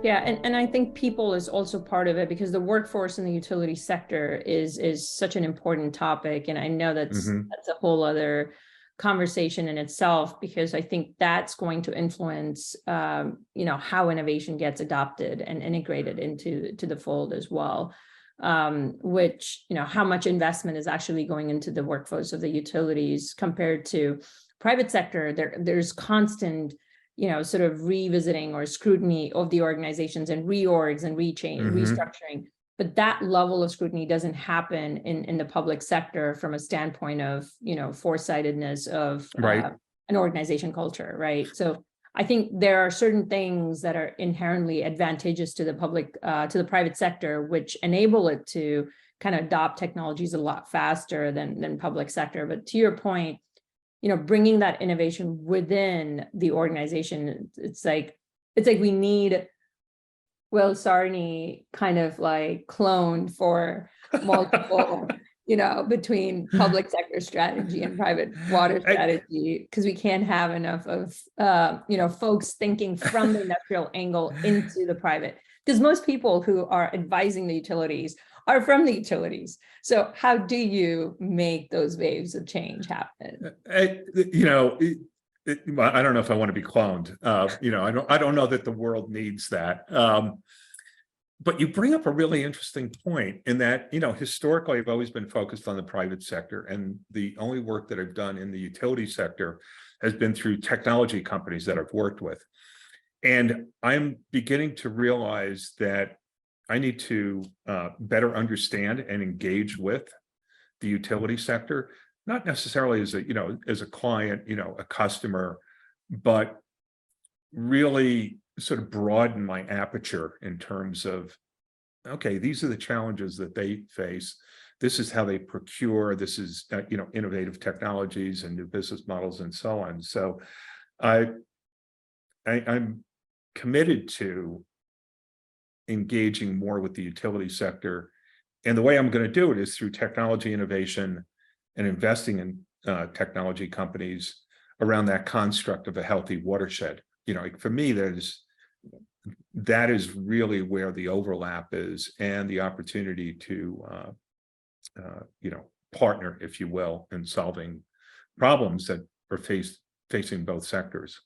Yeah, and I think people is also part of it, because the workforce in the utility sector is such an important topic. And I know Hmm. that's a whole other conversation in itself, because I think that's going to influence how innovation gets adopted and integrated into the fold as well. Which, how much investment is actually going into the workforce of the utilities compared to private sector. There's constant sort of revisiting or scrutiny of the organizations and reorgs and Hmm. restructuring. But that level of scrutiny doesn't happen in the public sector from a standpoint of, foresightedness of Right. an organization culture, right? So I think there are certain things that are inherently advantageous to the private sector, which enable it to kind of adopt technologies a lot faster than public sector. But to your point, bringing that innovation within the organization, it's like we need Will Sarni kind of like cloned for multiple, between public sector strategy and private water I- strategy, because we can't have enough of, folks thinking from the industrial angle into the private. Because most people who are advising the utilities are from the utilities. So how do you make those waves of change happen? I- you know, well, I don't know if I want to be cloned. I don't know that the world needs that. But you bring up a really interesting point in that, historically, I've always been focused on the private sector, and the only work that I've done in the utility sector has been through technology companies that I've worked with. And I'm beginning to realize that I need to better understand and engage with the utility sector, not necessarily as a client, a customer, but really sort of broaden my aperture in terms of, okay, these are the challenges that they face. This is how they procure. This is, innovative technologies and new business models and so on. So I, I'm committed to engaging more with the utility sector. And the way I'm going to do it is through technology innovation and investing in technology companies around that construct of a healthy watershed. For me, that is really where the overlap is, and the opportunity to partner, if you will, in solving problems that are facing both sectors.